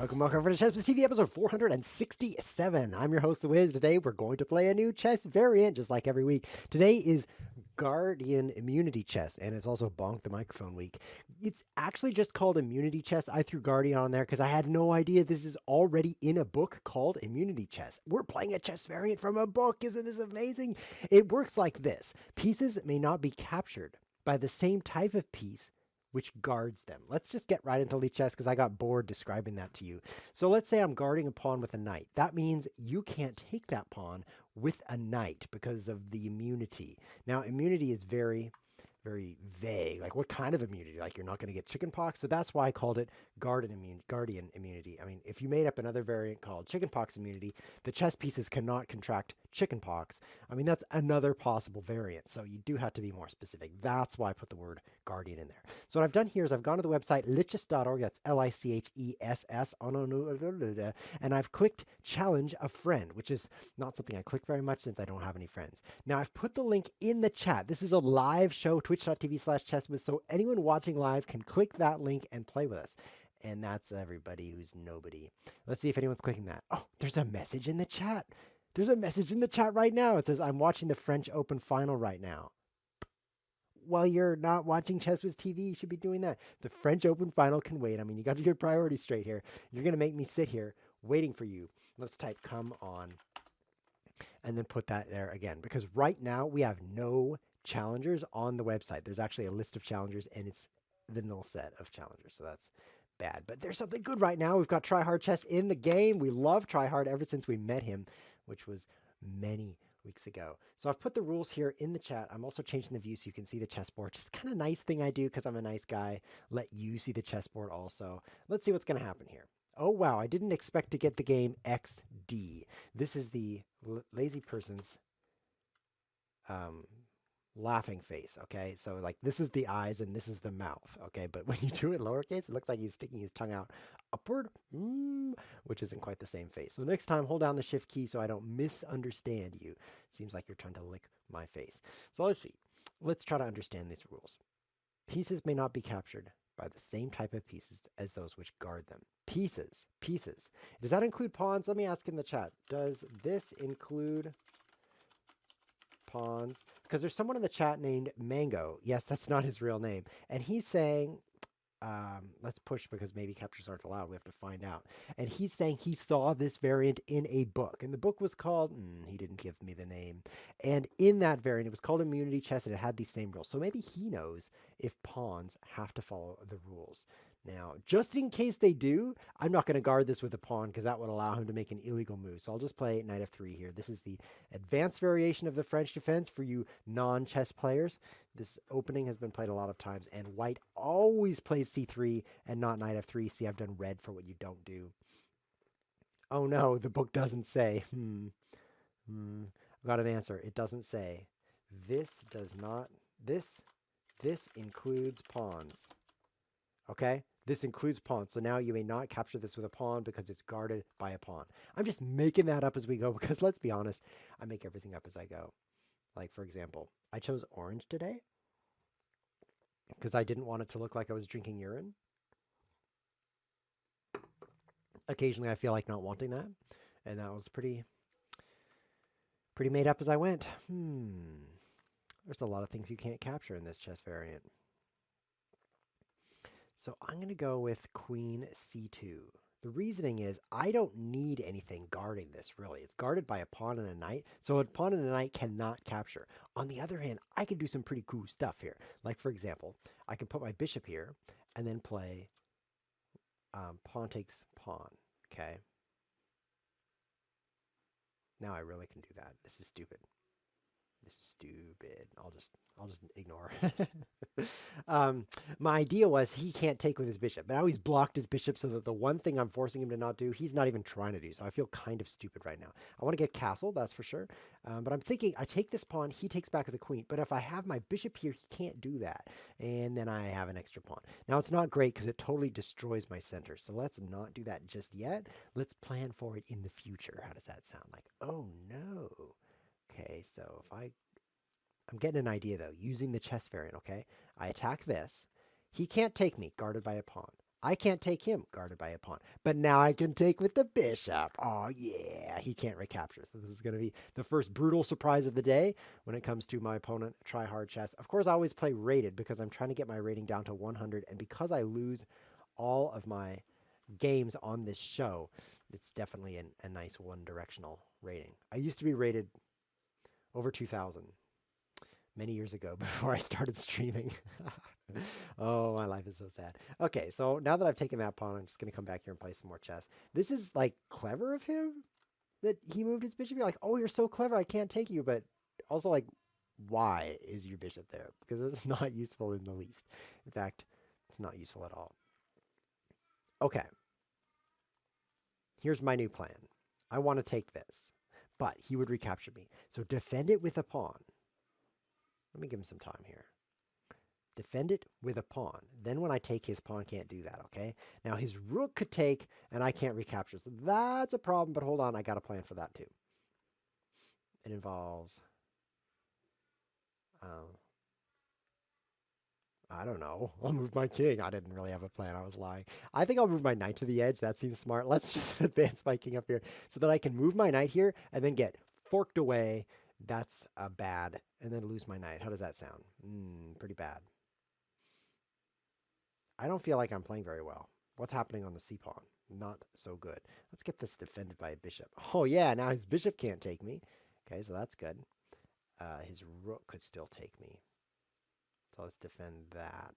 Welcome for the ChessWhiz TV episode 467. I'm your host, The Wiz. Today we're going to play a new chess variant, just like every week. Today is Guardian Immunity Chess, and it's also Bonk the Microphone week. It's actually just called Immunity Chess. I threw Guardian on there because I had no idea this is already in a book called Immunity Chess. We're playing a chess variant from a book. Isn't this amazing? It works like this. Pieces may not be captured by the same type of piece which guards them. Let's just get right into lead chess because I got bored describing that to you. So let's say I'm guarding a pawn with a knight. That means you can't take that pawn with a knight because of the immunity. Now, immunity is very vague. Like, what kind of immunity? Like, you're not going to get chickenpox. So that's why I called it guardian immunity. I mean, if you made up another variant called chickenpox immunity, the chess pieces cannot contract chickenpox. I mean, that's another possible variant. So you do have to be more specific. That's why I put the word guardian in there. So what I've done here is I've gone to the website lichess.org. That's Lichess, and I've clicked challenge a friend, which is not something I click very much since I don't have any friends. Now I've put the link in the chat. This is a live show, twitch.tv/ChessWhiz, so anyone watching live can click that link and play with us. And that's everybody who's nobody. Let's see if anyone's clicking that. Oh, there's a message in the chat. There's a message in the chat right now. It says, I'm watching the French Open final right now. Well, you're not watching ChessWhiz TV, you should be doing that. The French Open final can wait. I mean, you got your priorities straight here. You're going to make me sit here waiting for you. Let's type come on and then put that there again, because right now we have no challengers on the website. There's actually a list of challengers and it's the null set of challengers. So that's bad, but there's something good right now. We've got Try Hard Chess in the game. We love Try Hard ever since we met him, which was many weeks ago. So I've put the rules here in the chat. I'm also changing the view so you can see the chessboard. Just kind of nice thing I do because I'm a nice guy. Let you see the chessboard also. Let's see what's going to happen here. Oh, wow. I didn't expect to get the game XD. This is the lazy person's laughing face, okay? So like this is the eyes and this is the mouth, okay? But when you do it lowercase, it looks like he's sticking his tongue out upward, which isn't quite the same face. So next time, hold down the shift key so I don't misunderstand you. Seems like you're trying to lick my face. So let's see. Let's try to understand these rules. Pieces may not be captured by the same type of pieces as those which guard them. Pieces. Does that include pawns? Let me ask in the chat. Does this include pawns? Because there's someone in the chat named Mango. Yes, that's not his real name. And he's saying, let's push because maybe captures aren't allowed. We have to find out. And he's saying he saw this variant in a book. And the book was called, he didn't give me the name. And in that variant, it was called Immunity Chess and it had these same rules. So maybe he knows if pawns have to follow the rules. Now, just in case they do, I'm not going to guard this with a pawn because that would allow him to make an illegal move. So I'll just play knight f3 here. This is the advanced variation of the French defense for you non-chess players. This opening has been played a lot of times, and white always plays c3 and not knight f3. See, I've done red for what you don't do. Oh no, the book doesn't say. I've got an answer. It doesn't say. This does not, this includes pawns. Okay? This includes pawns. So now you may not capture this with a pawn because it's guarded by a pawn. I'm just making that up as we go because let's be honest, I make everything up as I go. Like, for example, I chose orange today because I didn't want it to look like I was drinking urine. Occasionally I feel like not wanting that. And that was pretty made up as I went. There's a lot of things you can't capture in this chess variant. So I'm going to go with queen c2. The reasoning is I don't need anything guarding this, really. It's guarded by a pawn and a knight, so a pawn and a knight cannot capture. On the other hand, I can do some pretty cool stuff here. Like, for example, I can put my bishop here and then play pawn takes pawn, okay? Now I really can do that. This is stupid. This is stupid. I'll just ignore. My idea was he can't take with his bishop. Now he's blocked his bishop so that the one thing I'm forcing him to not do, he's not even trying to do. So I feel kind of stupid right now. I want to get castle, that's for sure. But I'm thinking I take this pawn, he takes back with the queen. But if I have my bishop here, he can't do that. And then I have an extra pawn. Now it's not great because it totally destroys my center. So let's not do that just yet. Let's plan for it in the future. How does that sound? Like, oh no. Okay, so if I'm getting an idea though, using the chess variant, okay? I attack this. He can't take me, guarded by a pawn. I can't take him, guarded by a pawn. But now I can take with the bishop. Oh, yeah. He can't recapture. So this is going to be the first brutal surprise of the day when it comes to my opponent try hard chess. Of course, I always play rated because I'm trying to get my rating down to 100. And because I lose all of my games on this show, it's definitely a nice one-directional rating. I used to be rated over 2,000 many years ago before I started streaming. Oh, my life is so sad. Okay, so now that I've taken that pawn, I'm just going to come back here and play some more chess. This is like clever of him that he moved his bishop. You're like, oh, you're so clever, I can't take you. But also, like, why is your bishop there? Because it's not useful in the least. In fact, it's not useful at all. Okay, here's my new plan. I want to take this, but he would recapture me. So defend it with a pawn. Let me give him some time here. Defend it with a pawn. Then when I take, his pawn can't do that, okay? Now his rook could take, and I can't recapture. So that's a problem, but hold on, I got a plan for that too. It involves, I don't know. I'll move my king. I didn't really have a plan. I was lying. I think I'll move my knight to the edge. That seems smart. Let's just advance my king up here so that I can move my knight here and then get forked away. That's bad. And then lose my knight. How does that sound? Pretty bad. I don't feel like I'm playing very well. What's happening on the c-pawn? Not so good. Let's get this defended by a bishop. Oh yeah, now his bishop can't take me. Okay, so that's good. His rook could still take me. So let's defend that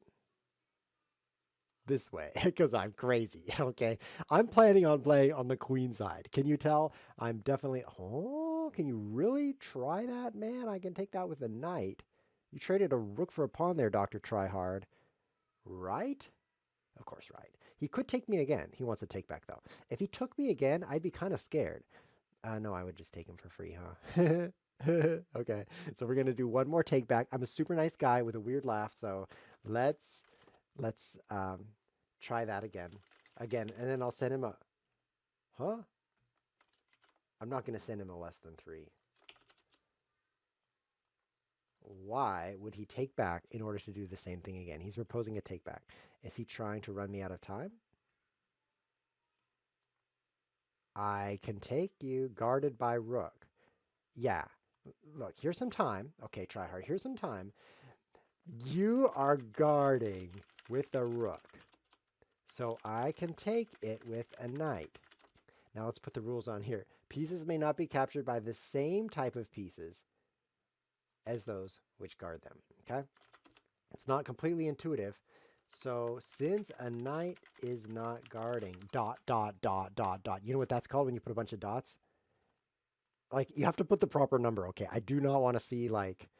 this way because I'm crazy. Okay, I'm planning on playing on the queen side. Can you tell? I'm definitely. Oh, can you really try that, man? I can take that with a knight. You traded a rook for a pawn there, Dr. Tryhard. Right? Of course, right. He could take me again. He wants to take back, though. If he took me again, I'd be kind of scared. No, I would just take him for free, huh? Okay, so we're going to do one more take back. I'm a super nice guy with a weird laugh, so let's try that again. And then I'll send him a... Huh? I'm not going to send him a less than 3. Why would he take back in order to do the same thing again? He's proposing a take back. Is he trying to run me out of time? I can take you, guarded by rook. Yeah. Look, here's some time. Okay, try hard. Here's some time. You are guarding with a rook. So I can take it with a knight. Now let's put the rules on here. Pieces may not be captured by the same type of pieces as those which guard them. Okay? It's not completely intuitive. So since a knight is not guarding, dot, dot, dot, dot, dot. You know what that's called when you put a bunch of dots? Like, you have to put the proper number. Okay, I do not want to see, like,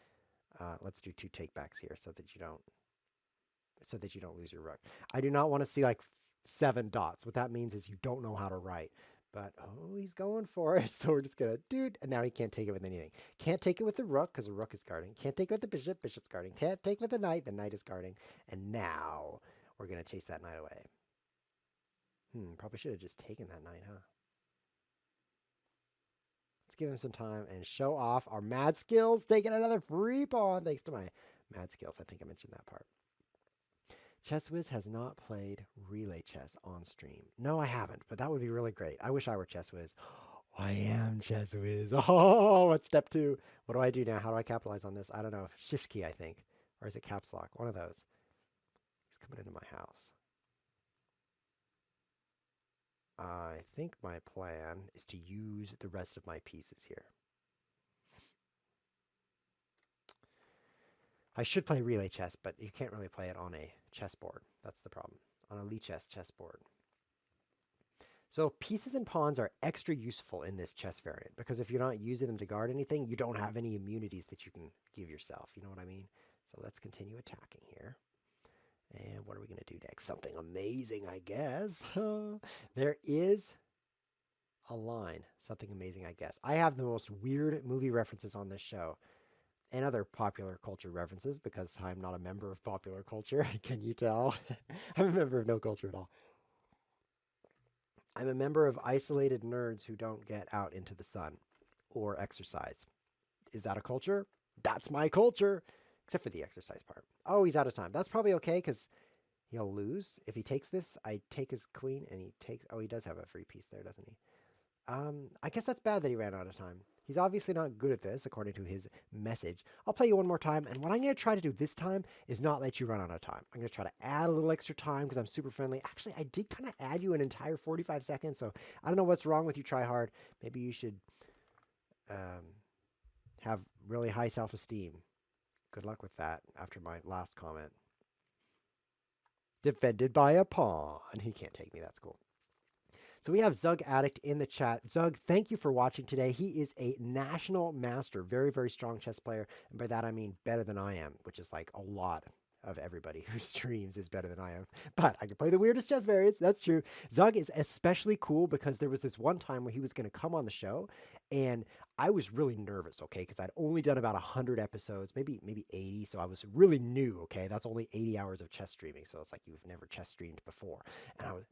let's do 2 takebacks here so that you don't lose your rook. I do not want to see, like, 7 dots. What that means is you don't know how to write. But, oh, he's going for it. So we're just going to, dude, and now he can't take it with anything. Can't take it with the rook because the rook is guarding. Can't take it with the bishop, bishop's guarding. Can't take it with the knight is guarding. And now we're going to chase that knight away. Probably should have just taken that knight, huh? Let's give him some time and show off our mad skills. Taking another free pawn thanks to my mad skills. I think I mentioned that part. ChessWhiz has not played relay chess on stream. No, I haven't, but that would be really great. I wish I were ChessWhiz. I am ChessWhiz. Oh, what's step 2? What do I do now? How do I capitalize on this? I don't know. Shift key, I think. Or is it caps lock? One of those. He's coming into my house. I think my plan is to use the rest of my pieces here. I should play relay chess, but you can't really play it on a chessboard. That's the problem. On a Lichess chessboard. So pieces and pawns are extra useful in this chess variant because if you're not using them to guard anything, you don't have any immunities that you can give yourself. You know what I mean? So let's continue attacking here. And what are we going to do next? Something amazing, I guess. There is a line. Something amazing, I guess. I have the most weird movie references on this show and other popular culture references because I'm not a member of popular culture. Can you tell? I'm a member of no culture at all. I'm a member of isolated nerds who don't get out into the sun or exercise. Is that a culture? That's my culture. Except for the exercise part. Oh, he's out of time. That's probably okay because He'll lose. If he takes this, I take his queen, and he takes... Oh, he does have a free piece there, doesn't he? I guess that's bad that he ran out of time. He's obviously not good at this, according to his message. I'll play you one more time, and what I'm going to try to do this time is not let you run out of time. I'm going to try to add a little extra time because I'm super friendly. Actually, I did kind of add you an entire 45 seconds, so I don't know what's wrong with you, try hard. Maybe you should have really high self-esteem. Good luck with that after my last comment. Defended by a pawn. He can't take me. That's cool. So we have Zug Addict in the chat. Zug, thank you for watching today. He is a national master, very, very strong chess player. And by that, I mean better than I am, which is like a lot of everybody who streams is better than I am. But I can play the weirdest chess variants. That's true. Zug is especially cool because there was this one time where he was going to come on the show, and I was really nervous, okay, because I'd only done about 100 episodes, maybe 80, so I was really new, okay? That's only 80 hours of chess streaming, so it's like you've never chess streamed before.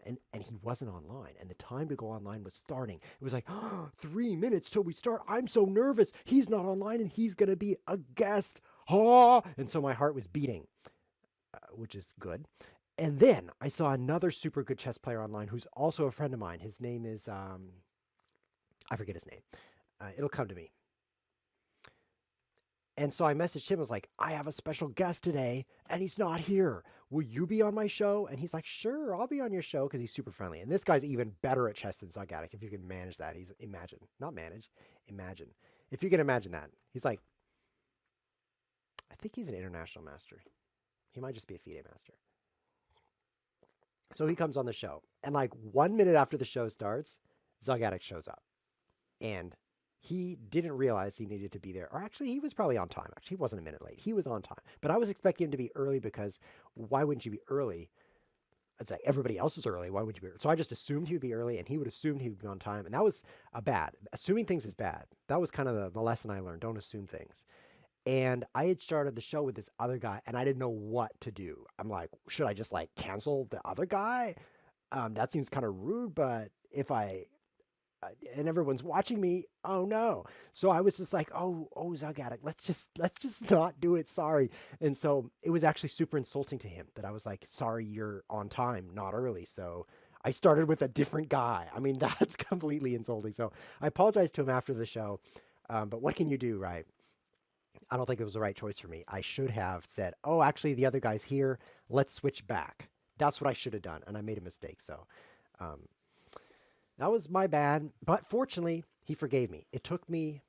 And he wasn't online, and the time to go online was starting. It was like, oh, 3 minutes till we start. I'm so nervous. He's not online, and he's going to be a guest. Oh! And so my heart was beating, which is good. And then I saw another super good chess player online who's also a friend of mine. His name is, I forget his name. It'll come to me. And so I messaged him, I was like, I have a special guest today, and he's not here. Will you be on my show? And he's like, sure, I'll be on your show, because he's super friendly. And this guy's even better at chess than Zug Addict, if you can manage that. He's, imagine. Not manage, imagine. If you can imagine that. He's like, I think he's an international master. He might just be a FIDE master. So he comes on the show. And like 1 minute after the show starts, Zug Addict shows up. And he didn't realize he needed to be there. Or actually, he was probably on time. Actually, he wasn't a minute late. He was on time. But I was expecting him to be early because why wouldn't you be early? It's like everybody else is early. Why would you be early? So I just assumed he would be early, and he would assume he would be on time. And that was bad. Assuming things is bad. That was kind of the lesson I learned. Don't assume things. And I had started the show with this other guy, and I didn't know what to do. I'm like, should I just like cancel the other guy? That seems kind of rude, but if I and everyone's watching me, oh no. So I was just like, oh Zug Addict, let's just not do it. Sorry. And so it was actually super insulting to him that I was like, sorry, you're on time, not early. So I started with a different guy. I mean, that's completely insulting. So I apologized to him after the show. But what can you do, right? I don't think it was the right choice for me. I should have said, oh, actually, the other guy's here. Let's switch back. That's what I should have done. And I made a mistake. So that was my bad. But fortunately, he forgave me. It took me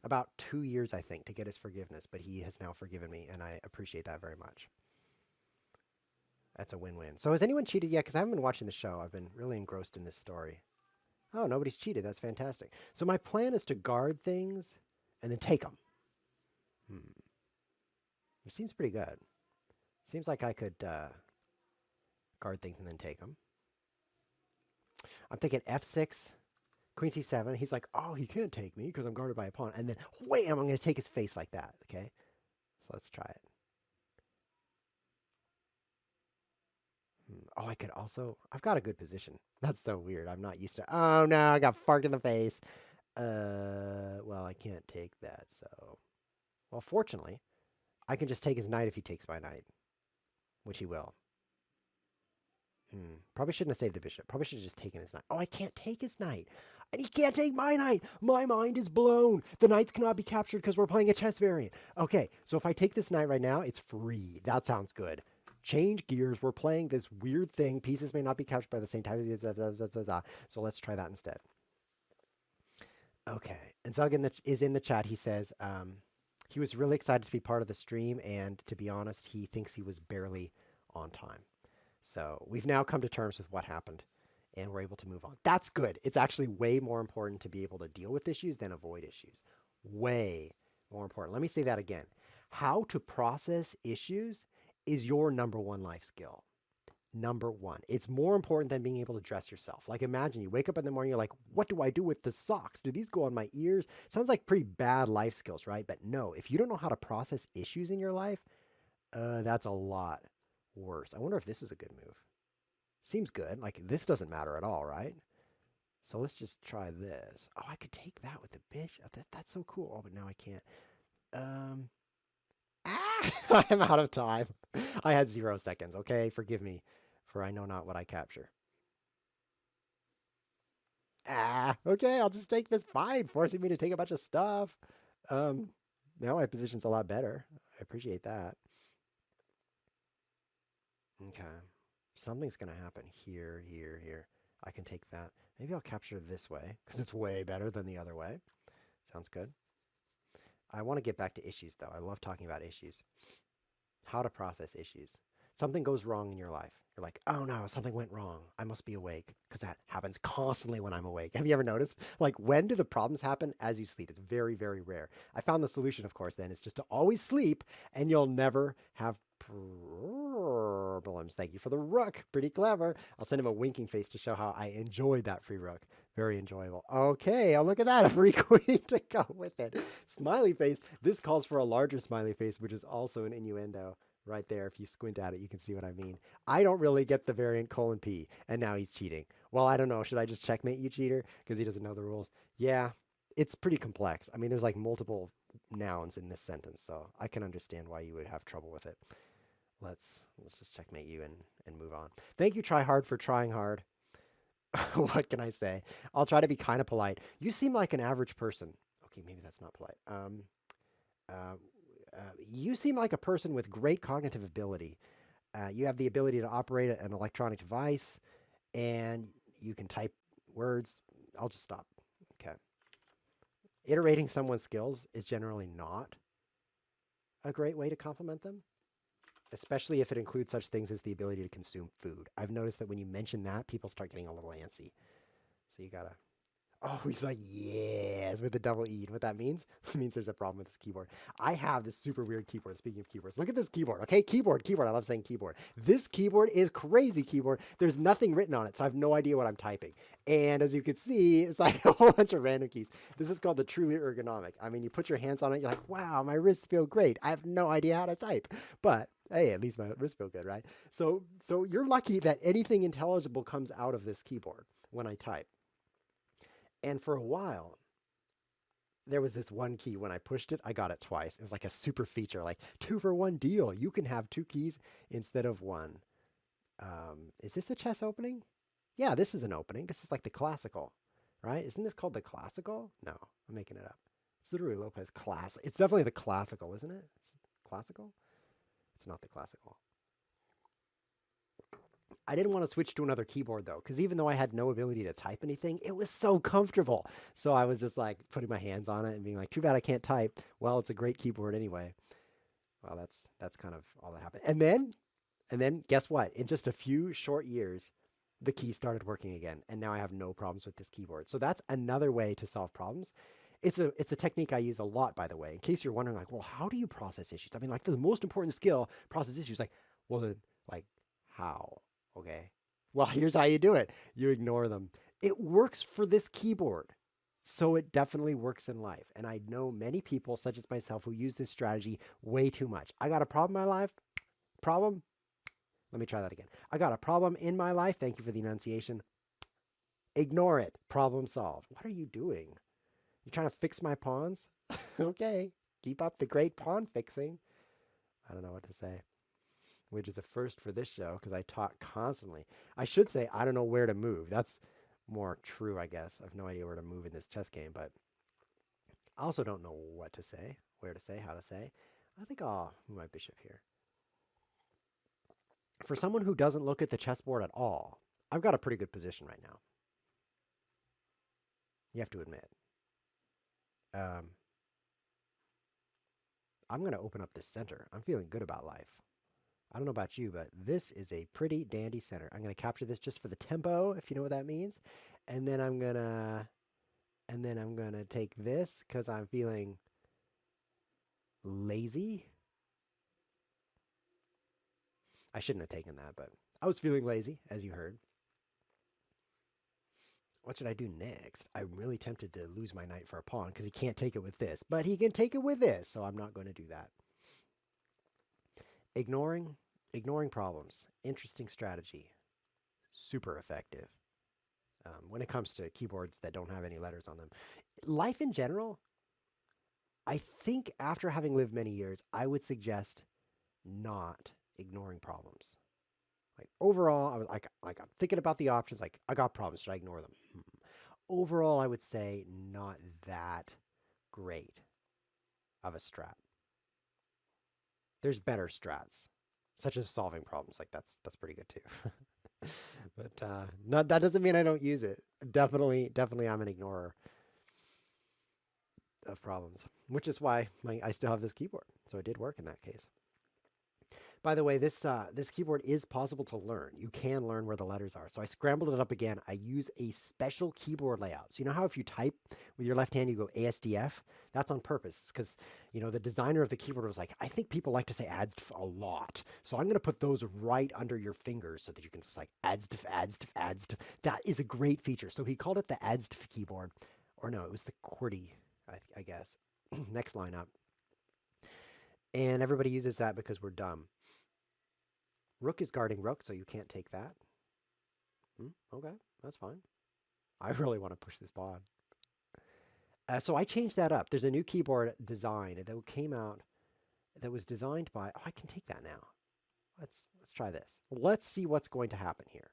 about 2 years, I think, to get his forgiveness. But he has now forgiven me. And I appreciate that very much. That's a win-win. So has anyone cheated yet? Because I haven't been watching the show. I've been really engrossed in this story. Oh, nobody's cheated. That's fantastic. So my plan is to guard things and then take them. It seems pretty good. Seems like I could guard things and then take them. I'm thinking f6, queen c7. He's like, oh, he can't take me because I'm guarded by a pawn. And then, wham, I'm going to take his face like that, okay? So let's try it. Oh, I could also... I've got a good position. That's so weird. I'm not used to... Oh, no, I got farked in the face. Well, I can't take that, so... Well, fortunately, I can just take his knight if he takes my knight, which he will. Probably shouldn't have saved the bishop. Probably should have just taken his knight. Oh, I can't take his knight. And he can't take my knight. My mind is blown. The knights cannot be captured because we're playing a chess variant. Okay, so if I take this knight right now, it's free. That sounds good. Change gears. We're playing this weird thing. Pieces may not be captured by the same time. So let's try that instead. Okay, and Zug is in the chat. He says he was really excited to be part of the stream, and to be honest, he thinks he was barely on time. So we've now come to terms with what happened, and we're able to move on. That's good. It's actually way more important to be able to deal with issues than avoid issues. Way more important. Let me say that again. How to process issues is your number one life skill. Number one. It's more important than being able to dress yourself. Like imagine you wake up in the morning, you're like, what do I do with the socks? Do these go on my ears? Sounds like pretty bad life skills, right? But no, if you don't know how to process issues in your life, that's a lot worse. I wonder if this is a good move. Seems good. Like this doesn't matter at all, right? So let's just try this. Oh, I could take that with the bishop. That's so cool. Oh, but now I can't. I'm out of time. I had 0 seconds. Okay, forgive me, for I know not what I capture. Ah, okay, I'll just take this. Fine, forcing me to take a bunch of stuff. Um, Now my position's a lot better. I appreciate that. Okay, something's gonna happen here, here, here. I can take that. Maybe I'll capture this way because it's way better than the other way. Sounds good. I want to get back to issues though. I love talking about issues. How to process issues. Something goes wrong in your life. You're like, oh no, something went wrong. I must be awake because that happens constantly when I'm awake. Have you ever noticed? Like, when do the problems happen? As you sleep. It's very, very rare. I found the solution, of course, then is just to always sleep and you'll never have problems. Thank you for the rook. Pretty clever. I'll send him a winking face to show how I enjoyed that free rook. Very enjoyable. Okay, oh, look at that. A free queen to go with it. Smiley face. This calls for a larger smiley face, which is also an innuendo. Right there, if you squint at it, you can see what I mean. I don't really get the variant colon P, and now he's cheating. Well, I don't know. Should I just checkmate you, cheater? Because he doesn't know the rules. Yeah, it's pretty complex. I mean, there's like multiple nouns in this sentence, so I can understand why you would have trouble with it. Let's just checkmate you and move on. Thank you, Try Hard, for trying hard. What can I say? I'll try to be kind of polite. You seem like an average person. Okay, maybe that's not polite. Uh, you seem like a person with great cognitive ability. You have the ability to operate an electronic device, and you can type words. I'll just stop. Okay. Iterating someone's skills is generally not a great way to compliment them, especially if it includes such things as the ability to consume food. I've noticed that when you mention that, people start getting a little antsy. So you gotta. Oh, he's like, yes, with the double E. What that means? It means there's a problem with this keyboard. I have this super weird keyboard. Speaking of keyboards, look at this keyboard, okay? Keyboard, keyboard. I love saying keyboard. This keyboard is crazy keyboard. There's nothing written on it, so I have no idea what I'm typing. And as you can see, it's like a whole bunch of random keys. This is called the truly ergonomic. I mean, you put your hands on it, you're like, wow, my wrists feel great. I have no idea how to type. But hey, at least my wrists feel good, right? So you're lucky that anything intelligible comes out of this keyboard when I type. And for a while, there was this one key. When I pushed it, I got it twice. It was like a super feature, like 2-for-1 deal. You can have two keys instead of one. Is this a chess opening? Yeah, this is an opening. This is like the classical, right? Isn't this called the classical? No, I'm making it up. It's literally Lopez class. It's definitely the classical, isn't it? Classical? It's not the classical. I didn't want to switch to another keyboard though, because even though I had no ability to type anything, it was so comfortable. So I was just like putting my hands on it and being like, too bad I can't type. Well, it's a great keyboard anyway. Well, that's kind of all that happened. And then guess what? In just a few short years, the key started working again, and now I have no problems with this keyboard. So that's another way to solve problems. It's a technique I use a lot, by the way. In case you're wondering, like, well, how do you process issues? I mean, like, the most important skill, process issues. Like, well, then, like, how? Okay. Well, here's how you do it. You ignore them. It works for this keyboard. So it definitely works in life. And I know many people, such as myself, who use this strategy way too much. I got a problem in my life. Problem? Let me try that again. I got a problem in my life. Thank you for the enunciation. Ignore it. Problem solved. What are you doing? You trying to fix my pawns? Okay. Keep up the great pawn fixing. I don't know what to say, which is a first for this show because I talk constantly. I should say I don't know where to move. That's more true, I guess. I have no idea where to move in this chess game, but I also don't know what to say, where to say, how to say. I think I'll move my bishop here. For someone who doesn't look at the chessboard at all, I've got a pretty good position right now. You have to admit. Um, I'm going to open up this center. I'm feeling good about life. I don't know about you, but this is a pretty dandy center. I'm going to capture this just for the tempo, if you know what that means. And then I'm going to take this because I'm feeling lazy. I shouldn't have taken that, but I was feeling lazy, as you heard. What should I do next? I'm really tempted to lose my knight for a pawn because he can't take it with this, but he can take it with this, so I'm not going to do that. Ignoring problems. Interesting strategy. Super effective when it comes to keyboards that don't have any letters on them. Life in general, I think after having lived many years, I would suggest not ignoring problems. Like overall, I was like I'm thinking about the options. Like I got problems. Should I ignore them? Overall, I would say not that great of a strat. There's better strats, such as solving problems. Like that's pretty good too. But not that doesn't mean I don't use it. Definitely, I'm an ignorer of problems, which is why I still have this keyboard. So it did work in that case. By the way, this keyboard is possible to learn. You can learn where the letters are. So I scrambled it up again. I use a special keyboard layout. So you know how if you type with your left hand, you go ASDF? That's on purpose because, the designer of the keyboard was like, I think people like to say ADSTF a lot. So I'm going to put those right under your fingers so that you can just like ADSTF, ADSTF, ADSTF. That is a great feature. So he called it the ADSTF keyboard. Or no, it was the QWERTY, I guess. Next line up. And everybody uses that because we're dumb. Rook is guarding rook, so you can't take that. Okay, that's fine. I really want to push this pawn. So I changed that up. There's a new keyboard design that came out that was designed by... Oh, I can take that now. Let's try this. Let's see what's going to happen here.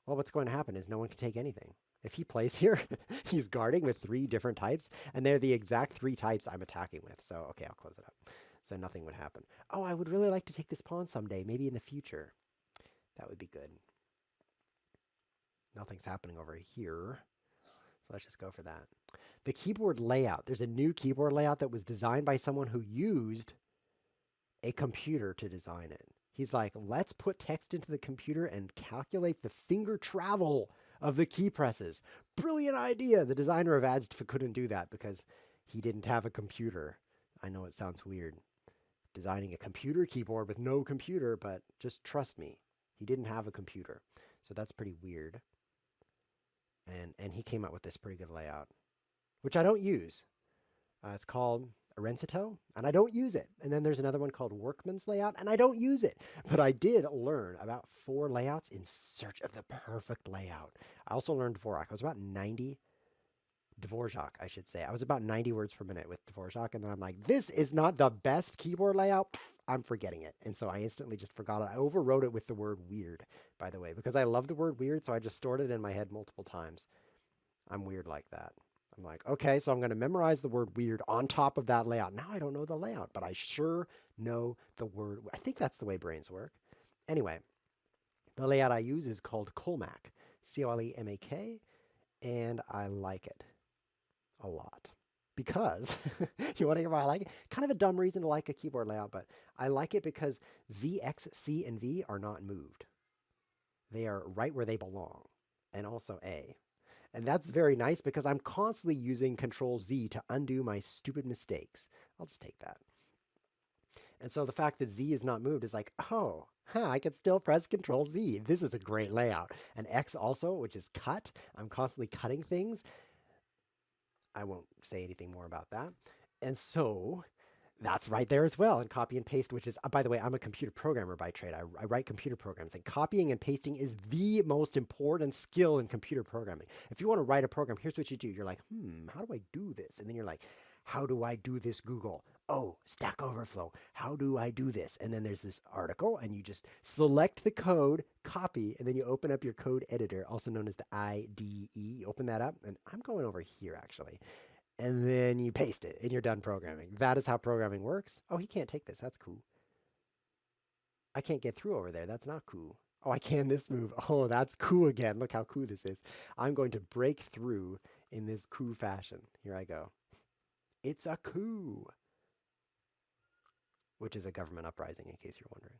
Well, what's going to happen is no one can take anything. If he plays here, he's guarding with 3 different types, and they're the exact 3 types I'm attacking with. So, okay, I'll close it up. So nothing would happen. Oh, I would really like to take this pawn someday, maybe in the future. That would be good. Nothing's happening over here. So let's just go for that. The keyboard layout. There's a new keyboard layout that was designed by someone who used a computer to design it. He's like, let's put text into the computer and calculate the finger travel of the key presses. Brilliant idea. The designer of ADSTF couldn't do that because he didn't have a computer. I know it sounds weird. Designing a computer keyboard with no computer, but just trust me, he didn't have a computer. So that's pretty weird. And he came up with this pretty good layout, which I don't use. It's called Arencito, and I don't use it. And then there's another one called Workman's Layout, and I don't use it. But I did learn about 4 layouts in search of the perfect layout. I also learned Dvorak. I was about 90 Dvorak, I should say. I was about 90 words per minute with Dvorak, and then I'm like, this is not the best keyboard layout. I'm forgetting it. And so I instantly just forgot it. I overwrote it with the word weird, by the way, because I love the word weird, so I just stored it in my head multiple times. I'm weird like that. I'm like, okay, so I'm going to memorize the word weird on top of that layout. Now I don't know the layout, but I sure know the word. I think that's the way brains work. Anyway, the layout I use is called Colemak, C-O-L-E-M-A-K, and I like it a lot because you want to hear why I like it? Kind of a dumb reason to like a keyboard layout, but I like it because Z, X, C, and V are not moved. They are right where they belong, and also A. And that's very nice because I'm constantly using Control Z to undo my stupid mistakes. I'll just take that. And so the fact that Z is not moved is like, oh, I can still press Control Z. This is a great layout. And X also, which is cut. I'm constantly cutting things. I won't say anything more about that. And so that's right there as well. And copy and paste, which is, by the way, I'm a computer programmer by trade. I write computer programs. And copying and pasting is the most important skill in computer programming. If you want to write a program, here's what you do. You're like, how do I do this? And then you're like, how do I do this, Google? Oh, Stack Overflow. How do I do this? And then there's this article, and you just select the code, copy, and then you open up your code editor, also known as the IDE. You open that up, and I'm going over here, actually. And then you paste it, and you're done programming. That is how programming works. Oh, he can't take this. That's cool. I can't get through over there. That's not cool. Oh, I can this move. Oh, that's cool again. Look how cool this is. I'm going to break through in this coup fashion. Here I go. It's a coup, which is a government uprising, in case you're wondering.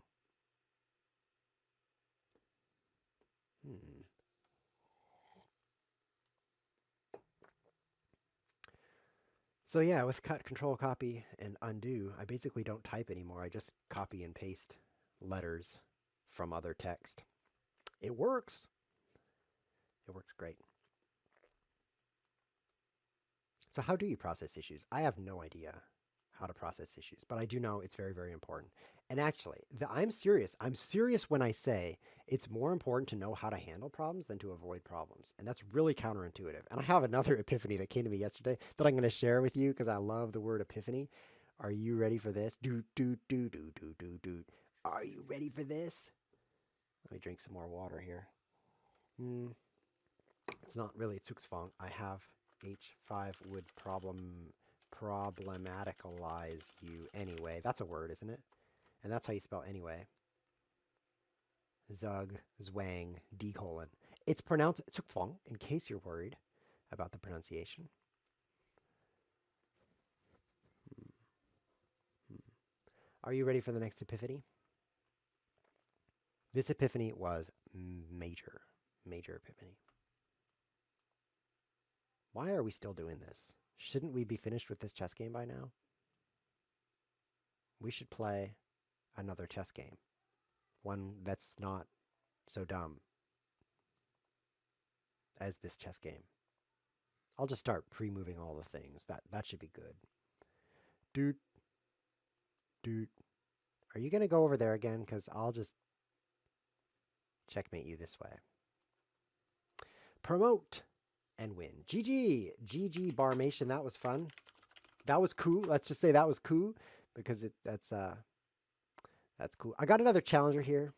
So yeah, with cut, control, copy, and undo, I basically don't type anymore. I just copy and paste letters from other text. It works. It works great. So how do you process issues? I have no idea how to process issues, but I do know it's very, very important. And actually, I'm serious. I'm serious when I say it's more important to know how to handle problems than to avoid problems. And that's really counterintuitive. And I have another epiphany that came to me yesterday that I'm going to share with you because I love the word epiphany. Are you ready for this? Doot, doot, doot, doot, doot, doot, doot. Are you ready for this? Let me drink some more water here. It's not really Zugzwang. I have H5 would problematicize you anyway. That's a word, isn't it? And that's how you spell anyway. Zug, Zwang, D colon. It's pronounced Zugzwang, in case you're worried about the pronunciation. Are you ready for the next epiphany? This epiphany was major epiphany. Why are we still doing this? Shouldn't we be finished with this chess game by now? We should play another chess game. One that's not so dumb as this chess game. I'll just start pre-moving all the things. That should be good. Dude. Are you going to go over there again? Because I'll just checkmate you this way. Promote and win. GG Barmation. That was fun. That was cool. Let's just say that was cool because that's cool. I got another challenger here,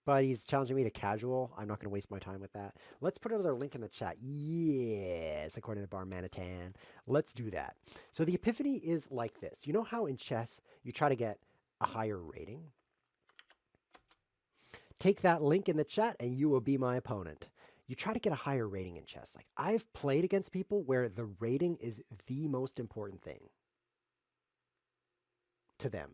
but he's challenging me to casual. I'm not going to waste my time with that. Let's put another link in the chat. Yes, according to Barmanitan. Let's do that. So the epiphany is like this. You know how in chess you try to get a higher rating? Take that link in the chat and you will be my opponent. You try to get a higher rating in chess. Like, I've played against people where the rating is the most important thing to them.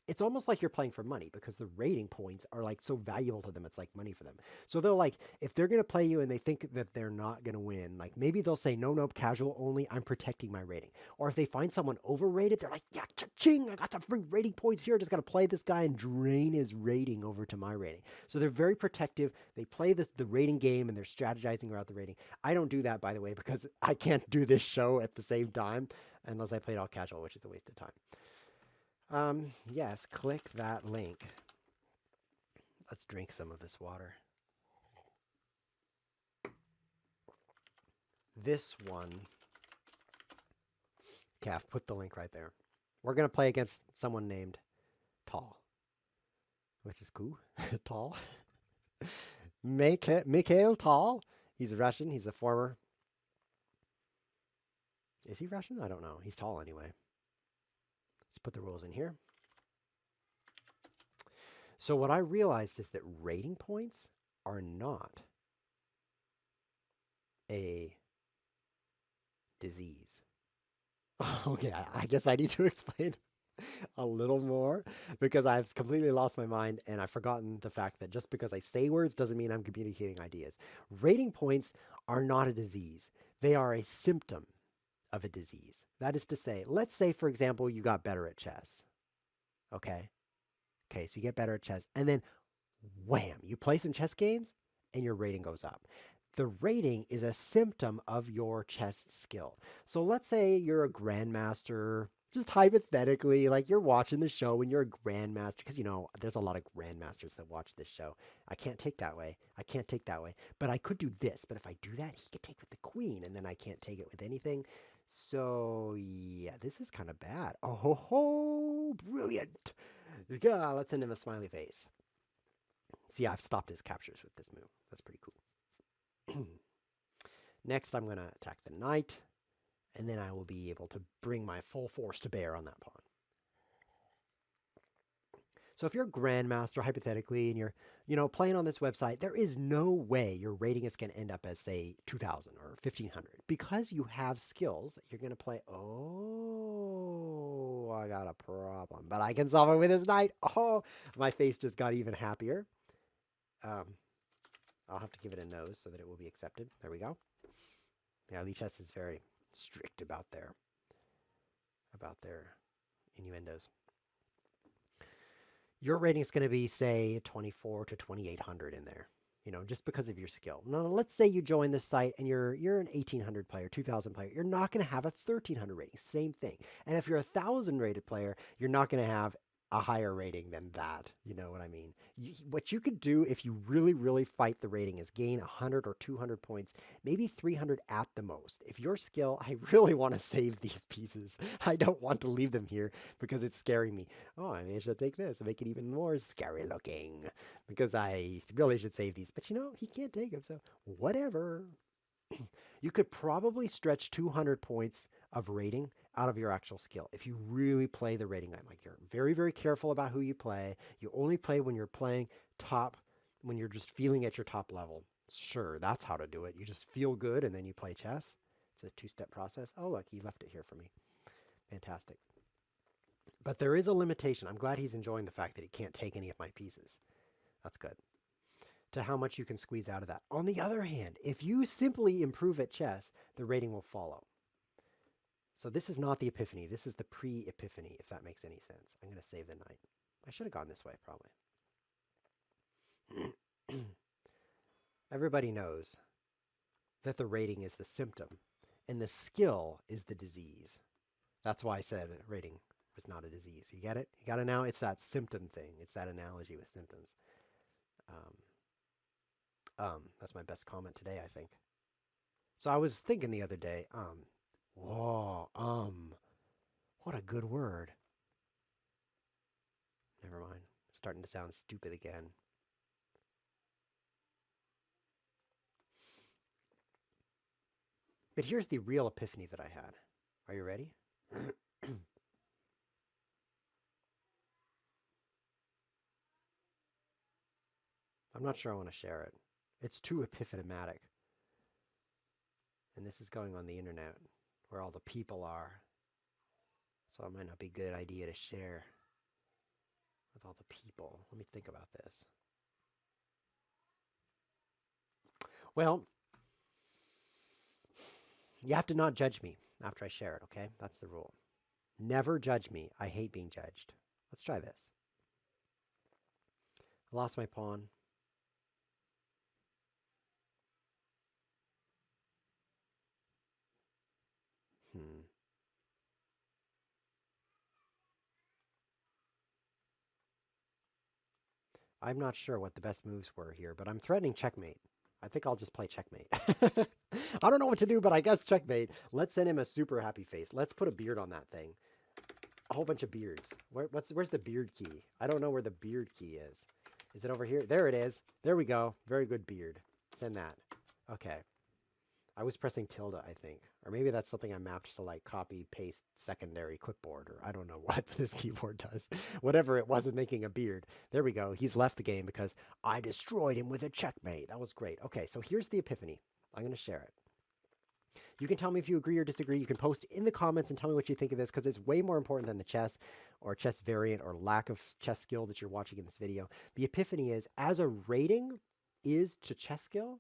It's almost like you're playing for money because the rating points are like so valuable to them. It's like money for them. So they're like, if they're going to play you and they think that they're not going to win, like maybe they'll say, no, casual only, I'm protecting my rating. Or if they find someone overrated, they're like, yeah, cha-ching, I got some free rating points here. Just got to play this guy and drain his rating over to my rating. So they're very protective. They play the rating game and they're strategizing around the rating. I don't do that, by the way, because I can't do this show at the same time unless I played all casual, which is a waste of time. Yes, click that link. Let's drink some of this water. This one. Okay, I've put the link right there. We're going to play against someone named Tall, which is cool. Tall. Mikhail Tall. He's Russian. He's a former. Is he Russian? I don't know. He's tall anyway. Let's put the rules in here. So what I realized is that rating points are not a disease. Okay, I guess I need to explain a little more because I've completely lost my mind and I've forgotten the fact that just because I say words doesn't mean I'm communicating ideas. Rating points are not a disease. They are a symptom of a disease. That is to say, let's say, for example, you got better at chess. Okay, so you get better at chess, and then wham, you play some chess games, and your rating goes up. The rating is a symptom of your chess skill. So let's say you're a grandmaster, just hypothetically, like you're watching the show and you're a grandmaster, because, you know, there's a lot of grandmasters that watch this show. I can't take that way. But I could do this. But if I do that, he could take with the queen, and then I can't take it with anything. So, yeah, this is kind of bad. Oh, ho, brilliant. Yeah, let's send him a smiley face. See, I've stopped his captures with this move. That's pretty cool. Next, I'm going to attack the knight, and then I will be able to bring my full force to bear on that pawn. So if you're a grandmaster, hypothetically, and you're, playing on this website, there is no way your rating is going to end up as, say, 2,000 or 1,500. Because you have skills, you're going to play, oh, I got a problem. But I can solve it with this knight. Oh, my face just got even happier. I'll have to give it a nose so that it will be accepted. There we go. Yeah, Lichess is very strict about their innuendos. Your rating is going to be, say, 24 to 2,800 in there, just because of your skill. Now, let's say you join this site and you're an 1,800 player, 2,000 player. You're not going to have a 1,300 rating. Same thing. And if you're a 1,000 rated player, you're not going to have a higher rating than that. You know what I mean? What you could do if you really, really fight the rating is gain 100 or 200 points, maybe 300 at the most. If your skill, I really want to save these pieces. I don't want to leave them here because it's scaring me. Oh, I maybe I should take this and make it even more scary looking because I really should save these. But you know, he can't take them, so whatever. You could probably stretch 200 points of rating out of your actual skill if you really play the rating game. Like you're very, very careful about who you play. You only play when you're playing top, when you're just feeling at your top level. Sure, that's how to do it. You just feel good and then you play chess. It's a two-step process. Oh, look, he left it here for me. Fantastic. But there is a limitation. I'm glad he's enjoying the fact that he can't take any of my pieces. That's good. To how much you can squeeze out of that. On the other hand, if you simply improve at chess, the rating will follow. So this is not the epiphany. This is the pre-epiphany, if that makes any sense. I'm going to save the knight. I should have gone this way, probably. Everybody knows that the rating is the symptom, and the skill is the disease. That's why I said rating was not a disease. You get it? You got it now? It's that symptom thing. It's that analogy with symptoms. That's my best comment today, I think. So I was thinking the other day, whoa, what a good word. Never mind. Starting to sound stupid again. But here's the real epiphany that I had. Are you ready? I'm not sure I want to share it. It's too epiphanomatic. And this is going on the internet where all the people are. So it might not be a good idea to share with all the people. Let me think about this. Well, you have to not judge me after I share it, okay? That's the rule. Never judge me. I hate being judged. Let's try this. I lost my pawn. I'm not sure what the best moves were here, but I'm threatening checkmate. I think I'll just play checkmate. I don't know what to do, but I guess checkmate. Let's send him a super happy face. Let's put a beard on that thing. A whole bunch of beards. Where's the beard key? I don't know where the beard key is. Is it over here? There it is. There we go. Very good beard. Send that. Okay. I was pressing tilde, I think. Or maybe that's something I mapped to like copy, paste, secondary clipboard, or I don't know what this keyboard does. Whatever it wasn't making a beard. There we go. He's left the game because I destroyed him with a checkmate. That was great. Okay, so here's the epiphany. I'm going to share it. You can tell me if you agree or disagree. You can post in the comments and tell me what you think of this because it's way more important than the chess or chess variant or lack of chess skill that you're watching in this video. The epiphany is, as a rating is to chess skill,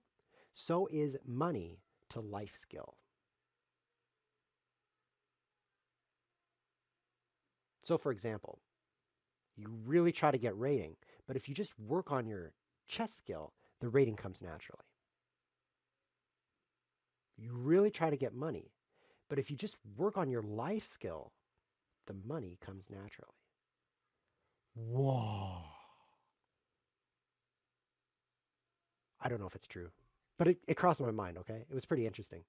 so is money to life skill. So for example, you really try to get rating, but if you just work on your chess skill, the rating comes naturally. You really try to get money, but if you just work on your life skill, the money comes naturally. Whoa. I don't know if it's true, but it crossed my mind, okay? It was pretty interesting.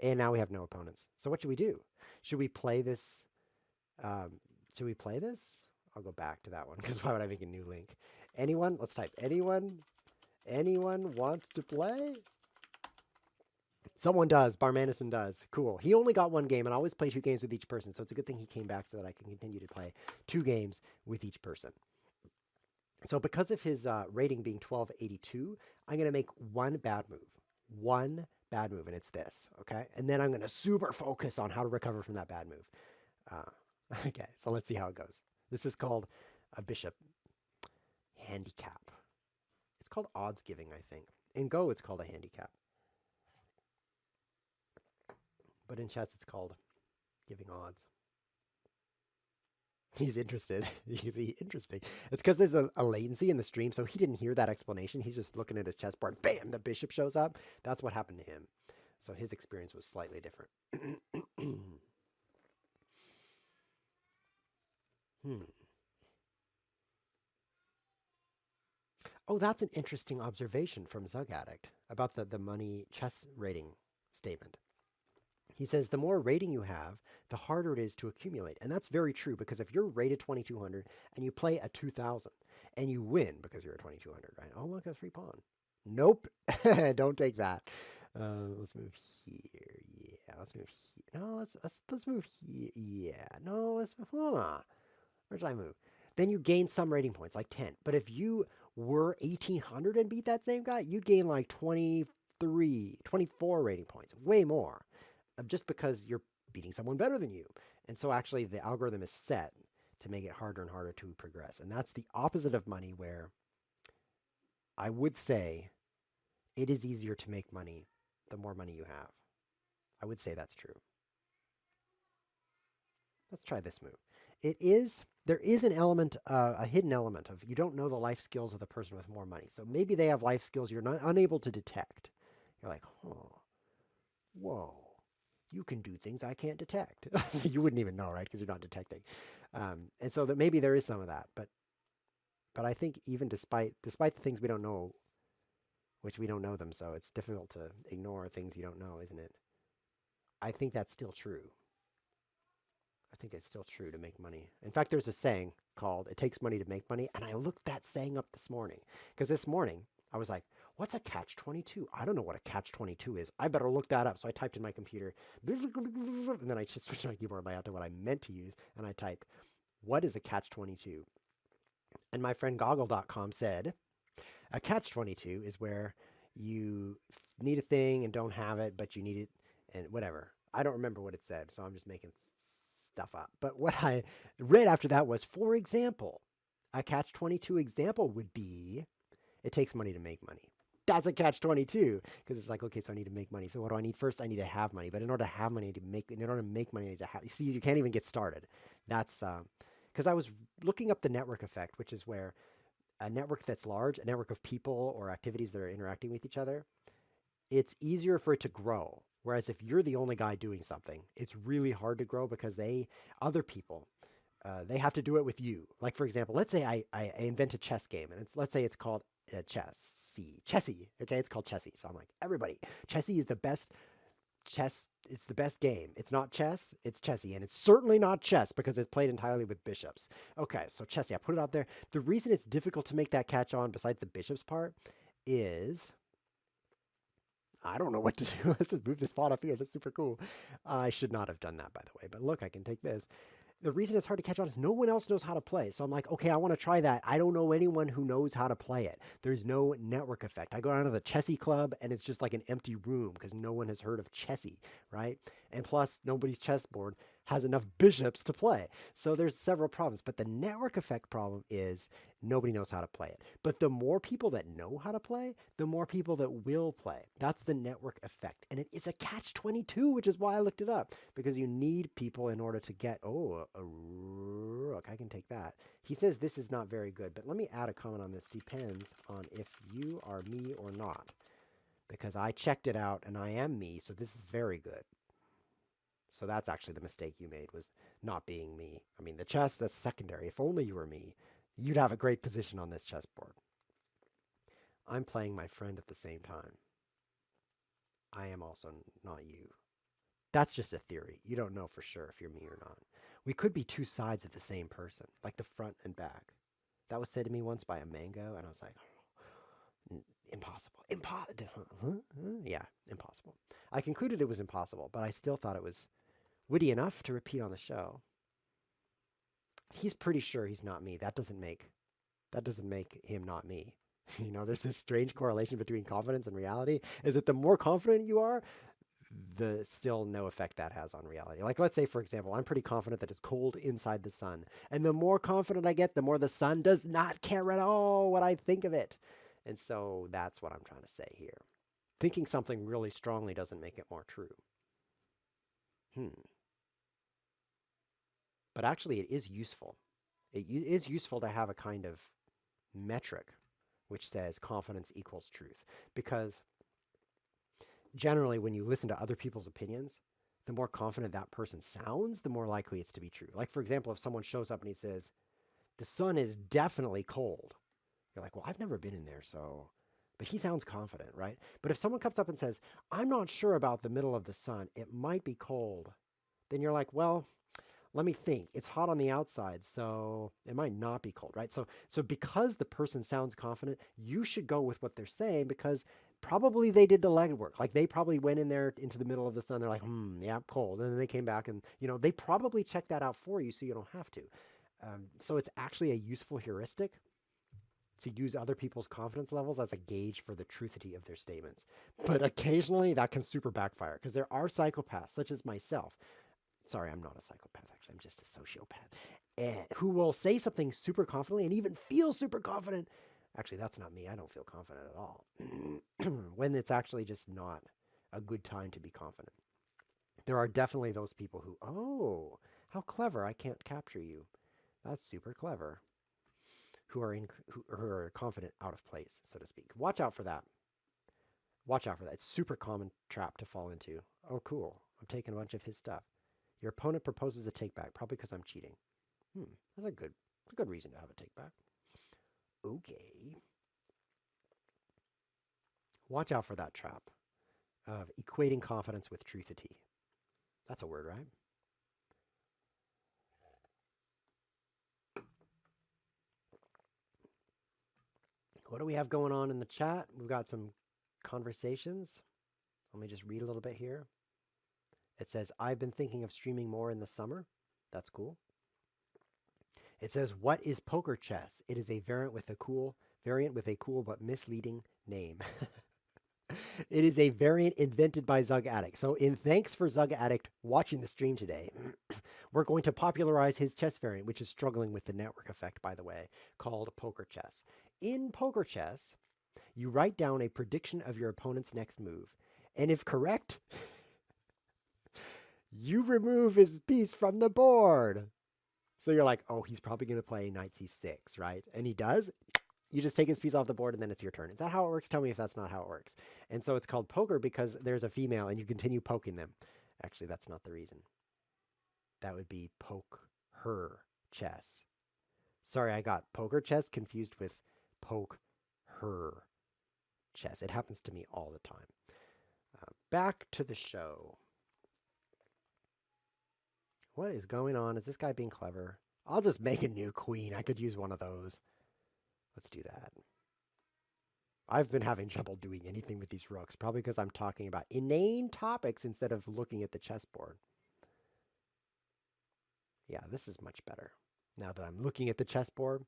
And now we have no opponents. So what should we do? Should we play this? Should we play this? I'll go back to that one because why would I make a new link? Anyone? Let's type anyone. Anyone wants to play? Someone does. Barmanison does. Cool. He only got one game, and I always play 2 games with each person, so it's a good thing he came back so that I can continue to play 2 games with each person. So because of his rating being 1282, I'm going to make one bad move. One bad move, and it's this, okay? And then I'm going to super focus on how to recover from that bad move. Okay, so let's see how it goes. This is called a bishop handicap. It's called odds giving, I think. In Go, it's called a handicap. But in chess, it's called giving odds. He's interested. He's interesting. It's because there's a latency in the stream, so he didn't hear that explanation. He's just looking at his chessboard. Bam! The bishop shows up. That's what happened to him. So his experience was slightly different. Oh, that's an interesting observation from Zug Addict about the money chess rating statement. He says the more rating you have, the harder it is to accumulate. And that's very true because if you're rated 2200 and you play a 2000 and you win because you're a 2200, right? Oh, look, a free pawn. Nope. Don't take that. Let's move here. Yeah, let's move here. No, let's move here. Yeah. No, let's move. Where did I move? Then you gain some rating points, like 10. But if you were 1800 and beat that same guy, you'd gain like 23, 24 rating points, way more, just because you're beating someone better than you. And so actually the algorithm is set to make it harder and harder to progress. And that's the opposite of money, where I would say it is easier to make money the more money you have. I would say that's true. Let's try this move. There is an element, a hidden element of you don't know the life skills of the person with more money. So maybe they have life skills you're not unable to detect. You're like, oh, whoa, you can do things I can't detect. You wouldn't even know, right? Because you're not detecting. And so that maybe there is some of that, but I think even despite the things we don't know, which we don't know them, so it's difficult to ignore things you don't know, isn't it? I think that's still true. I think it's still true to make money. In fact, there's a saying called "It takes money to make money," and I looked that saying up this morning because this morning I was like, "What's a catch-22? I don't know what a catch-22 is. I better look that up." So I typed in my computer, and then I just switched my keyboard layout to what I meant to use, and I typed, "What is a catch-22?" And my friend Goggle.com said, "A catch-22 is where you need a thing and don't have it, but you need it, and whatever." I don't remember what it said, so I'm just making stuff up. But what I read after that was, for example, a catch-22 example would be, it takes money to make money. That's a catch-22 because it's like, okay, so I need to make money. So what do I need first? I need to have money. But in order to have money, in order to make money, I need to have. You see, you can't even get started. That's because I was looking up the network effect, which is where a network that's large, a network of people or activities that are interacting with each other, it's easier for it to grow. Whereas if you're the only guy doing something, it's really hard to grow because other people, they have to do it with you. Like for example, let's say I invent a chess game, and let's say it's called Chessy. Okay, it's called Chessy. So I'm like, everybody, Chessy is the best chess. It's the best game. It's not chess, it's Chessy, and it's certainly not chess because it's played entirely with bishops. Okay, so Chessy, I put it out there. The reason it's difficult to make that catch on, besides the bishops part, is I don't know what to do. Let's just move this pawn up here. That's super cool. I should not have done that, by the way. But look, I can take this. The reason it's hard to catch on is no one else knows how to play. So I'm like, okay, I want to try that. I don't know anyone who knows how to play it. There's no network effect. I go down to the Chessy club and it's just like an empty room because no one has heard of Chessy, right? And plus, nobody's chessboard has enough bishops to play. So there's several problems. But the network effect problem is nobody knows how to play it. But the more people that know how to play, the more people that will play. That's the network effect. And it's a catch-22, which is why I looked it up. Because you need people in order to get, oh, a rook. I can take that. He says this is not very good. But let me add a comment on this. Depends on if you are me or not. Because I checked it out and I am me, so this is very good. So that's actually the mistake you made, was not being me. I mean, the chess, that's secondary. If only you were me, you'd have a great position on this chessboard. I'm playing my friend at the same time. I am also not you. That's just a theory. You don't know for sure if you're me or not. We could be two sides of the same person, like the front and back. That was said to me once by a mango, and I was like, impossible. Yeah, impossible. I concluded it was impossible, but I still thought it was witty enough to repeat on the show. He's pretty sure he's not me. That doesn't make him not me. You know, there's this strange correlation between confidence and reality. Is that the more confident you are, the still no effect that has on reality. Like let's say, for example, I'm pretty confident that it's cold inside the sun. And the more confident I get, the more the sun does not care at all what I think of it. And so that's what I'm trying to say here. Thinking something really strongly doesn't make it more true. But actually, it is useful. It is useful to have a kind of metric which says confidence equals truth. Because generally, when you listen to other people's opinions, the more confident that person sounds, the more likely it's to be true. Like, for example, if someone shows up and he says, the sun is definitely cold, You're like, well, I've never been in there, so. But he sounds confident, right? But if someone comes up and says, I'm not sure about the middle of the sun, it might be cold, then you're like, well, let me think. It's hot on the outside, so it might not be cold, right? So because the person sounds confident, you should go with what they're saying because probably they did the legwork. Like they probably went in there into the middle of the sun. They're like, yeah, cold. And then they came back and, they probably checked that out for you so you don't have to. So it's actually a useful heuristic to use other people's confidence levels as a gauge for the truthity of their statements. But occasionally that can super backfire because there are psychopaths, such as myself. Sorry, I'm not a psychopath, actually. I'm just a sociopath. Who will say something super confidently and even feel super confident. Actually, that's not me. I don't feel confident at all. When it's actually just not a good time to be confident. There are definitely those people who, oh, how clever. I can't capture you. That's super clever. Who are confident out of place, so to speak. Watch out for that. Watch out for that. It's super common trap to fall into. Oh, cool. I'm taking a bunch of his stuff. Your opponent proposes a take back, probably because I'm cheating. That's a good reason to have a take back. Okay. Watch out for that trap of equating confidence with truthity. That's a word, right? What do we have going on in the chat? We've got some conversations. Let me just read a little bit here. It says, I've been thinking of streaming more in the summer. That's cool. It says, what is poker chess? It is a variant with a cool but misleading name. It is a variant invented by Zug Addict. So in thanks for Zug Addict watching the stream today, we're going to popularize his chess variant, which is struggling with the network effect, by the way, called poker chess. In poker chess, you write down a prediction of your opponent's next move. And if correct, you remove his piece from the board. So you're like, oh, he's probably going to play knight c6, right? And he does. You just take his piece off the board and then it's your turn. Is that how it works? Tell me if that's not how it works. And so it's called poker because there's a female and you continue poking them. Actually, that's not the reason. That would be poke her chess. Sorry, I got poker chess confused with poke her chess. It happens to me all the time. Back to the show. What is going on? Is this guy being clever? I'll just make a new queen. I could use one of those. Let's do that. I've been having trouble doing anything with these rooks, probably because I'm talking about inane topics instead of looking at the chessboard. Yeah, this is much better. Now that I'm looking at the chessboard,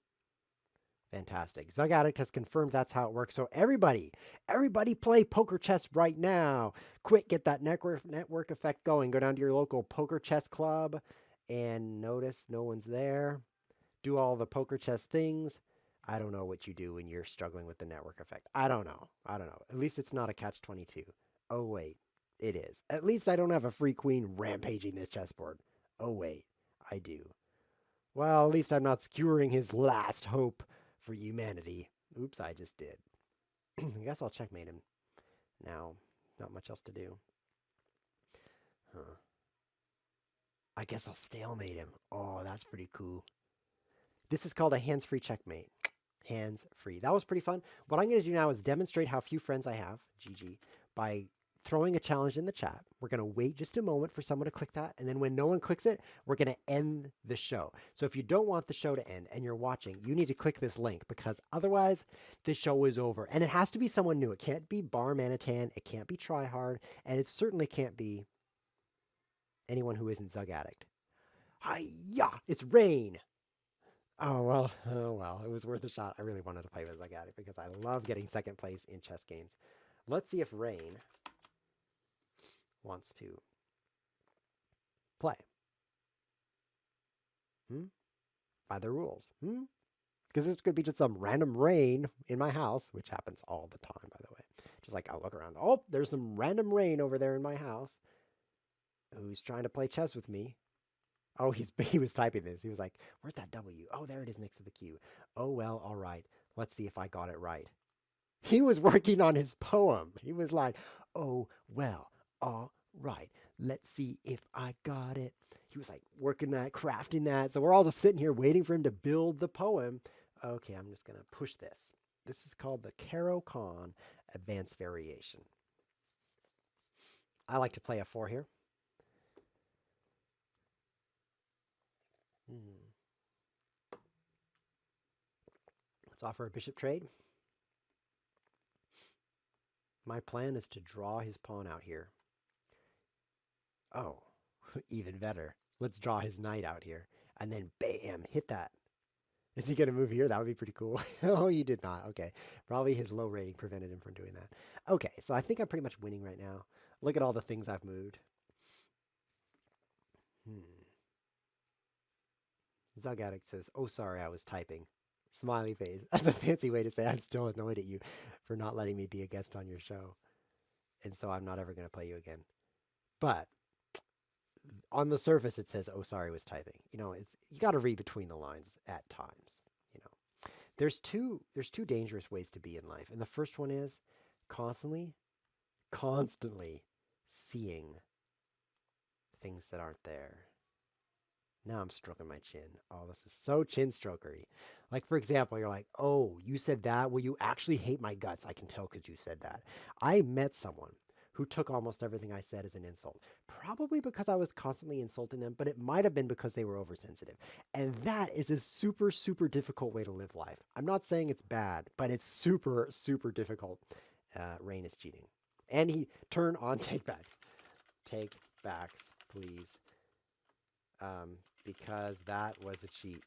fantastic. Zug Addict has confirmed that's how it works. So everybody play poker chess right now. Quick, get that network effect going. Go down to your local poker chess club and notice no one's there. Do all the poker chess things. I don't know what you do when you're struggling with the network effect. I don't know. At least it's not a catch-22. Oh, wait. It is. At least I don't have a free queen rampaging this chessboard. Oh, wait. I do. Well, at least I'm not skewering his last hope for humanity. Oops, I just did. I guess I'll checkmate him. Now, not much else to do. Huh. I guess I'll stalemate him. Oh, that's pretty cool. This is called a hands-free checkmate. Hands-free. That was pretty fun. What I'm going to do now is demonstrate how few friends I have, GG, by throwing a challenge in the chat. We're going to wait just a moment for someone to click that, and then when no one clicks it, we're going to end the show. So if you don't want the show to end and you're watching, you need to click this link because otherwise the show is over. And it has to be someone new. It can't be Bar Manitan, it can't be Tryhard, and it certainly can't be anyone who isn't Zug Addict. Hi-ya! It's Rain! Oh well, it was worth a shot. I really wanted to play with Zug Addict because I love getting second place in chess games. Let's see if Rain wants to play. By the rules. Because this could be just some random rain in my house, which happens all the time, by the way. Just like I'll look around. Oh, there's some random rain over there in my house. Who's trying to play chess with me? Oh, he was typing this. He was like, where's that W? Oh, there it is next to the Q. Oh, well, all right. Let's see if I got it right. He was working on his poem. He was like, oh, well, all right. Let's see if I got it. He was like working that, crafting that. So we're all just sitting here waiting for him to build the poem. Okay, I'm just going to push this. This is called the Caro-Kann Advanced Variation. I like to play a 4 here. Let's offer a bishop trade. My plan is to draw his pawn out here. Oh, even better. Let's draw his knight out here. And then bam, hit that. Is he going to move here? That would be pretty cool. Oh, he did not. Okay. Probably his low rating prevented him from doing that. Okay, so I think I'm pretty much winning right now. Look at all the things I've moved. Zug says, oh, sorry, I was typing. Smiley face. That's a fancy way to say I'm still annoyed at you for not letting me be a guest on your show. And so I'm not ever going to play you again. But on the surface, it says, oh, sorry, I was typing. You know, you got to read between the lines at times. You know, there's two dangerous ways to be in life. And the first one is constantly seeing things that aren't there. Now I'm stroking my chin. Oh, this is so chin strokery. Like, for example, you're like, oh, you said that? Well, you actually hate my guts. I can tell because you said that. I met someone who took almost everything I said as an insult. Probably because I was constantly insulting them, but it might have been because they were oversensitive. And that is a super, super difficult way to live life. I'm not saying it's bad, but it's super, super difficult. Rain is cheating. And he turned on takebacks. Take backs, please. Because that was a cheat.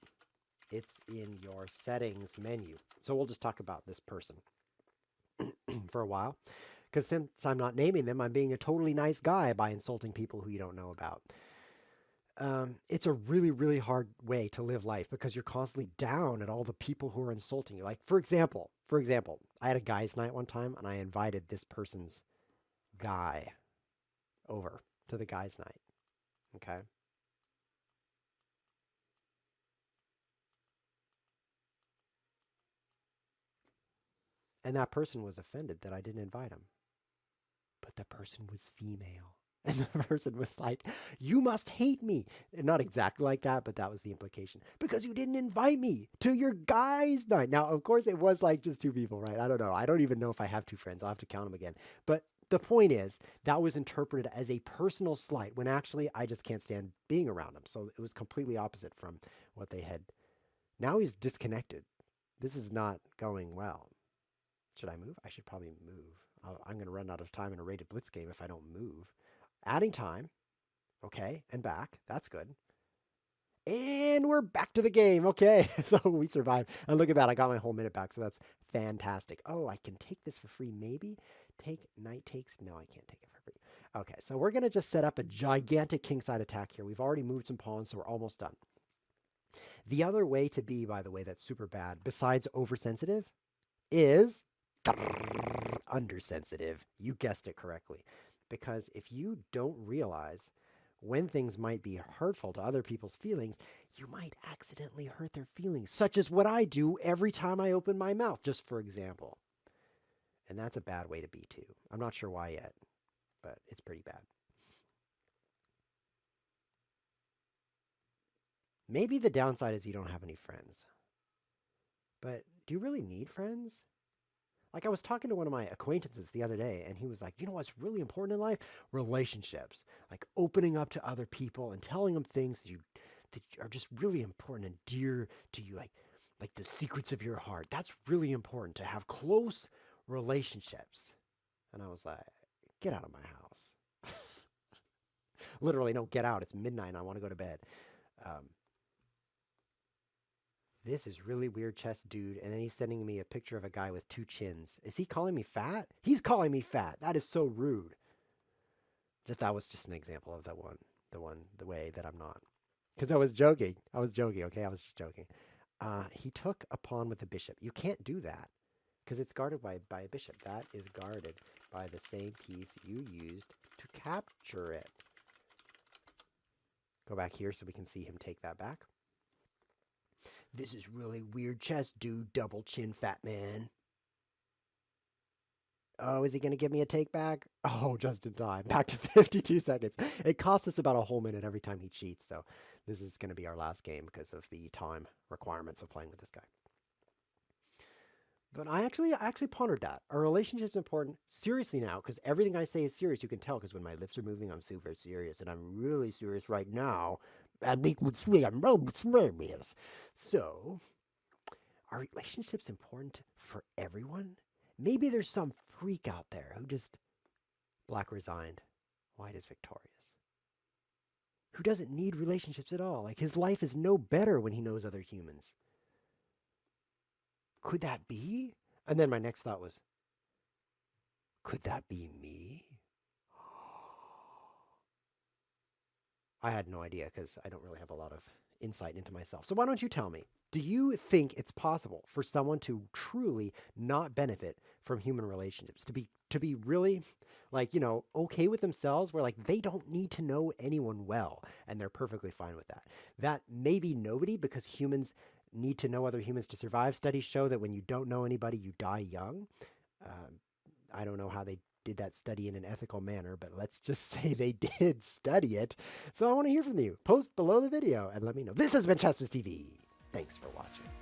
It's in your settings menu. So we'll just talk about this person for a while. Because since I'm not naming them, I'm being a totally nice guy by insulting people who you don't know about. It's a really, really hard way to live life because you're constantly down at all the people who are insulting you. Like, for example, I had a guy's night one time and I invited this person's guy over to the guy's night. Okay. And that person was offended that I didn't invite him. But the person was female. And the person was like, you must hate me. And not exactly like that, but that was the implication. Because you didn't invite me to your guys' night. Now, of course, it was like just 2 people, right? I don't know. I don't even know if I have 2 friends. I'll have to count them again. But the point is, that was interpreted as a personal slight when actually I just can't stand being around him. So it was completely opposite from what they had. Now he's disconnected. This is not going well. Should I move? I should probably move. I'm going to run out of time in a rated blitz game if I don't move. Adding time. Okay, and back. That's good. And we're back to the game. Okay, so we survived. And look at that. I got my whole minute back, so that's fantastic. Oh, I can take this for free, maybe? Take knight takes? No, I can't take it for free. Okay, so we're going to just set up a gigantic kingside attack here. We've already moved some pawns, so we're almost done. The other way to be, by the way, that's super bad, besides oversensitive, is undersensitive. You guessed it correctly. Because if you don't realize when things might be hurtful to other people's feelings, you might accidentally hurt their feelings, such as what I do every time I open my mouth, just for example. And that's a bad way to be too. I'm not sure why yet, but it's pretty bad. Maybe the downside is you don't have any friends. But do you really need friends? Like I was talking to one of my acquaintances the other day, and he was like, you know what's really important in life? Relationships. Like opening up to other people and telling them things that are just really important and dear to you, like the secrets of your heart. That's really important to have close relationships. And I was like, get out of my house. Literally, no, get out. It's midnight and I want to go to bed. This is really weird chess, dude. And then he's sending me a picture of a guy with 2 chins. Is he calling me fat? He's calling me fat. That is so rude. That was just an example of the way that I'm not. Because I was joking. Okay? I was just joking. He took a pawn with a bishop. You can't do that. Because it's guarded by a bishop. That is guarded by the same piece you used to capture it. Go back here so we can see him take that back. This is really weird chess, dude. Double chin, fat man. Oh, is he going to give me a take back? Oh, just in time. Back to 52 seconds. It costs us about a whole minute every time he cheats, so this is going to be our last game because of the time requirements of playing with this guy. But I actually pondered that. Are relationships important? Seriously now, because everything I say is serious. You can tell because when my lips are moving, I'm super serious, and I'm really serious right now. I'm really serious. So, are relationships important for everyone? Maybe there's some freak out there who just black resigned, white is victorious, who doesn't need relationships at all. Like his life is no better when he knows other humans. Could that be? And then my next thought was, could that be me? I had no idea because I don't really have a lot of insight into myself. So why don't you tell me? Do you think it's possible for someone to truly not benefit from human relationships? To be really like, okay with themselves where like they don't need to know anyone well and they're perfectly fine with that. That may be nobody because humans need to know other humans to survive. Studies show that when you don't know anybody, you die young. Uh, I don't know how they did that study in an ethical manner, but let's just say they did study it. So I want to hear from you. Post below the video and let me know. This has been ChessWhiz TV. Thanks for watching.